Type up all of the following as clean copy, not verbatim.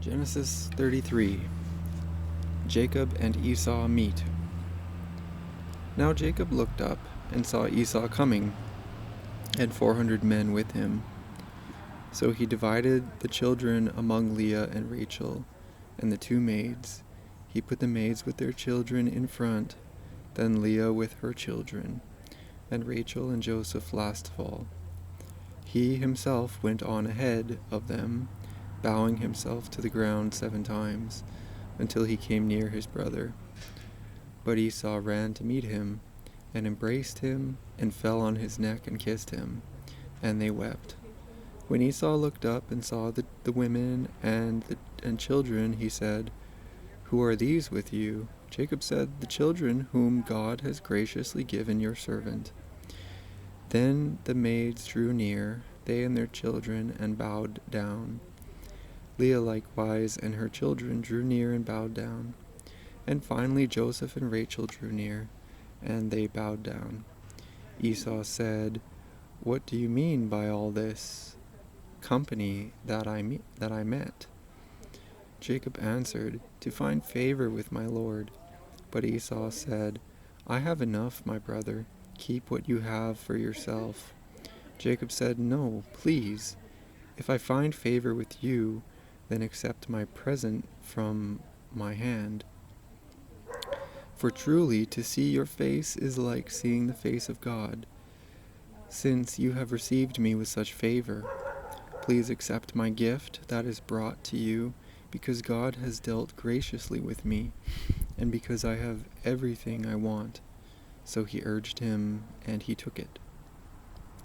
Genesis 33. Jacob and Esau meet. Now Jacob looked up and saw Esau coming, and 400 men with him. So he divided the children among Leah and Rachel, and the two maids. He put the maids with their children in front, then Leah with her children, and Rachel and Joseph last of all. He himself went on ahead of them, bowing himself to the ground 7 times, until he came near his brother. But Esau ran to meet him, and embraced him, and fell on his neck and kissed him, and they wept. When Esau looked up and saw the women and children, he said, "Who are these with you?" Jacob said, "The children whom God has graciously given your servant." Then the maids drew near, they and their children, and bowed down. Leah likewise and her children drew near and bowed down. And finally Joseph and Rachel drew near, and they bowed down. Esau said, "What do you mean by all this company that I met?" Jacob answered, "To find favor with my lord." But Esau said, "I have enough, my brother. Keep what you have for yourself." Jacob said, "No, please. If I find favor with you, then accept my present from my hand. For truly to see your face is like seeing the face of God. Since you have received me with such favor, please accept my gift that is brought to you, because God has dealt graciously with me, and because I have everything I want." So he urged him, and he took it.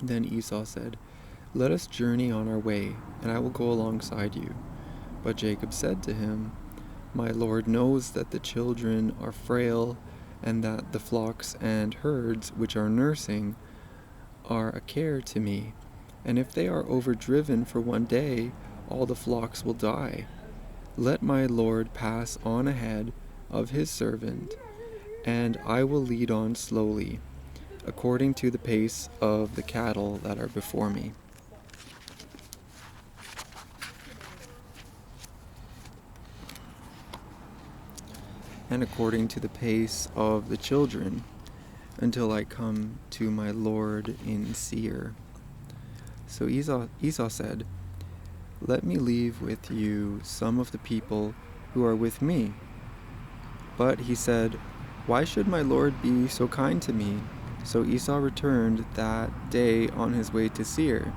Then Esau said, "Let us journey on our way, and I will go alongside you." But Jacob said to him, "My Lord knows that the children are frail, and that the flocks and herds which are nursing are a care to me. And if they are overdriven for one day, all the flocks will die. Let my Lord pass on ahead of his servant, and I will lead on slowly, according to the pace of the cattle that are before me." "And according to the pace of the children, until I come to my Lord in Seir." So Esau said, "Let me leave with you some of the people who are with me." But he said, "Why should my Lord be so kind to me?" So Esau returned that day on his way to Seir.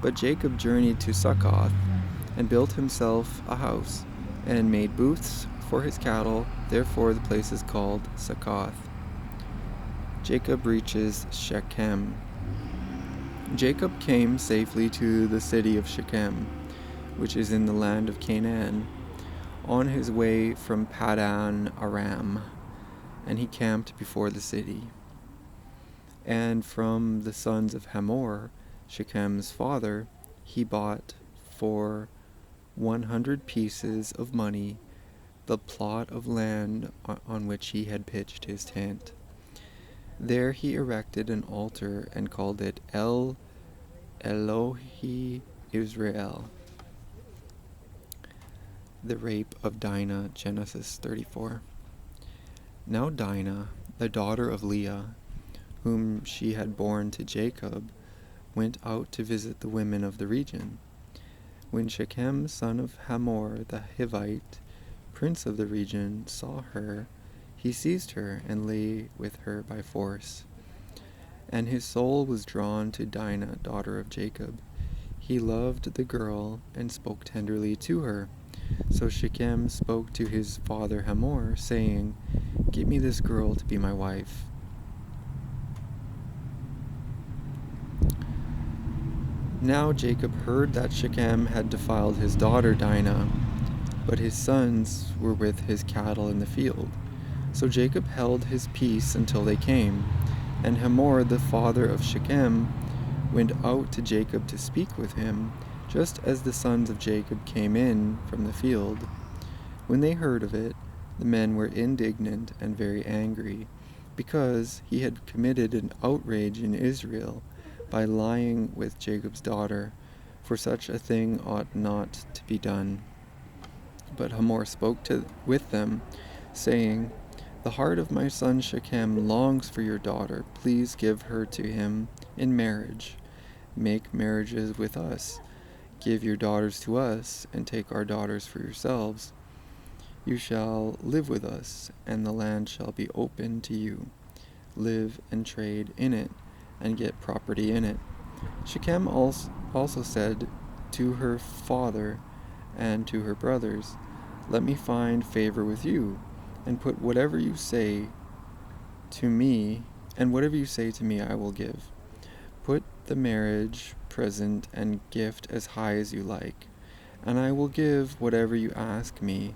But Jacob journeyed to Succoth, and built himself a house, and made booths for his cattle. Therefore the place is called Succoth. Jacob reaches Shechem. Jacob came safely to the city of Shechem, which is in the land of Canaan, on his way from Paddan Aram, and he camped before the city. And from the sons of Hamor, Shechem's father, he bought for 100 pieces of money the plot of land on which he had pitched his tent. There he erected an altar and called it El Elohi Israel. The rape of Dinah, Genesis 34. Now Dinah, the daughter of Leah, whom she had borne to Jacob, went out to visit the women of the region. When Shechem, son of Hamor the Hivite, prince of the region, saw her, he seized her and lay with her by force. And his soul was drawn to Dinah, daughter of Jacob. He loved the girl and spoke tenderly to her. So Shechem spoke to his father Hamor, saying, "Give me this girl to be my wife." Now Jacob heard that Shechem had defiled his daughter Dinah, but his sons were with his cattle in the field. So Jacob held his peace until they came, and Hamor, the father of Shechem, went out to Jacob to speak with him, just as the sons of Jacob came in from the field. When they heard of it, the men were indignant and very angry, because he had committed an outrage in Israel by lying with Jacob's daughter, for such a thing ought not to be done. But Hamor spoke with them, saying, "The heart of my son Shechem longs for your daughter. Please give her to him in marriage. Make marriages with us. Give your daughters to us, and take our daughters for yourselves. You shall live with us, and the land shall be open to you. Live and trade in it, and get property in it." Shechem also said to her father and to her brothers, "Let me find favor with you, and put whatever you say to me, I will give. Put the marriage present and gift as high as you like, and I will give whatever you ask me.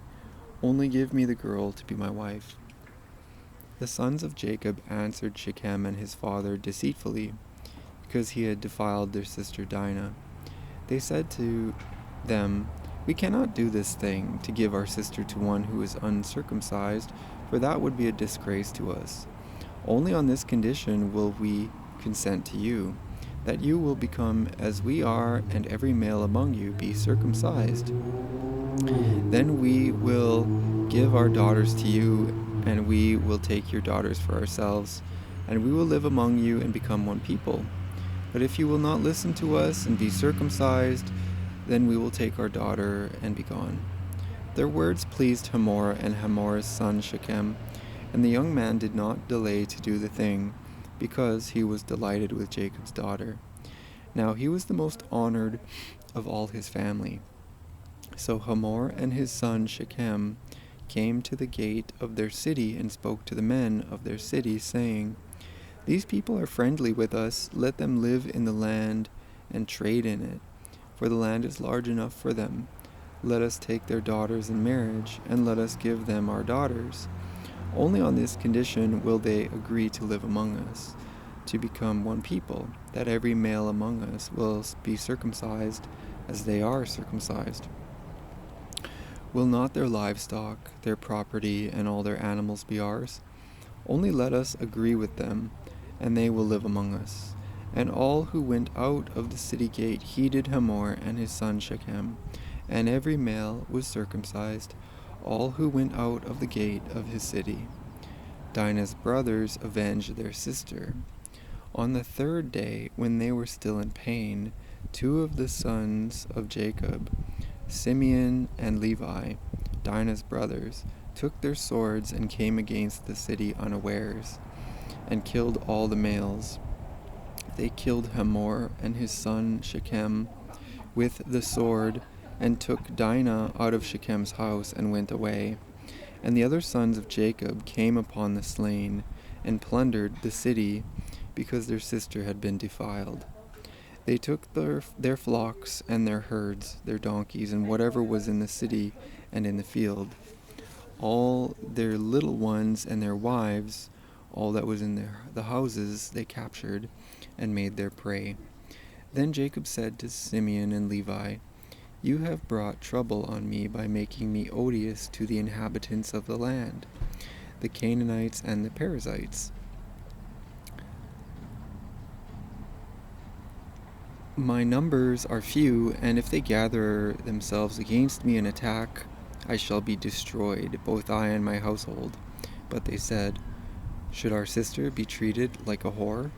Only give me the girl to be my wife." The sons of Jacob answered Shechem and his father deceitfully, because he had defiled their sister Dinah. They said to them, "We cannot do this thing, to give our sister to one who is uncircumcised, for that would be a disgrace to us. Only on this condition will we consent to you, that you will become as we are, and every male among you be circumcised. Then we will give our daughters to you, and we will take your daughters for ourselves, and we will live among you and become one people. But if you will not listen to us and be circumcised, then we will take our daughter and be gone." Their words pleased Hamor and Hamor's son Shechem, and the young man did not delay to do the thing, because he was delighted with Jacob's daughter. Now he was the most honored of all his family. So Hamor and his son Shechem came to the gate of their city and spoke to the men of their city, saying, "These people are friendly with us. Let them live in the land and trade in it, for the land is large enough for them. Let us take their daughters in marriage, and let us give them our daughters. Only on this condition will they agree to live among us, to become one people, that every male among us will be circumcised as they are circumcised. Will not their livestock, their property, and all their animals be ours? Only let us agree with them, and they will live among us." And all who went out of the city gate heeded Hamor and his son Shechem, and every male was circumcised, all who went out of the gate of his city. Dinah's brothers avenged their sister. On the third day, when they were still in pain, two of the sons of Jacob, Simeon and Levi, Dinah's brothers, took their swords and came against the city unawares, and killed all the males. They killed Hamor and his son Shechem with the sword, and took Dinah out of Shechem's house and went away. And the other sons of Jacob came upon the slain, and plundered the city, because their sister had been defiled. They took their flocks and their herds, their donkeys, and whatever was in the city and in the field, all their little ones and their wives, all that was in the houses they captured, and made their prey. Then Jacob said to Simeon and Levi, "You have brought trouble on me by making me odious to the inhabitants of the land, the Canaanites and the Perizzites. My numbers are few, and if they gather themselves against me and attack, I shall be destroyed, both I and my household." But they said, "Should our sister be treated like a whore?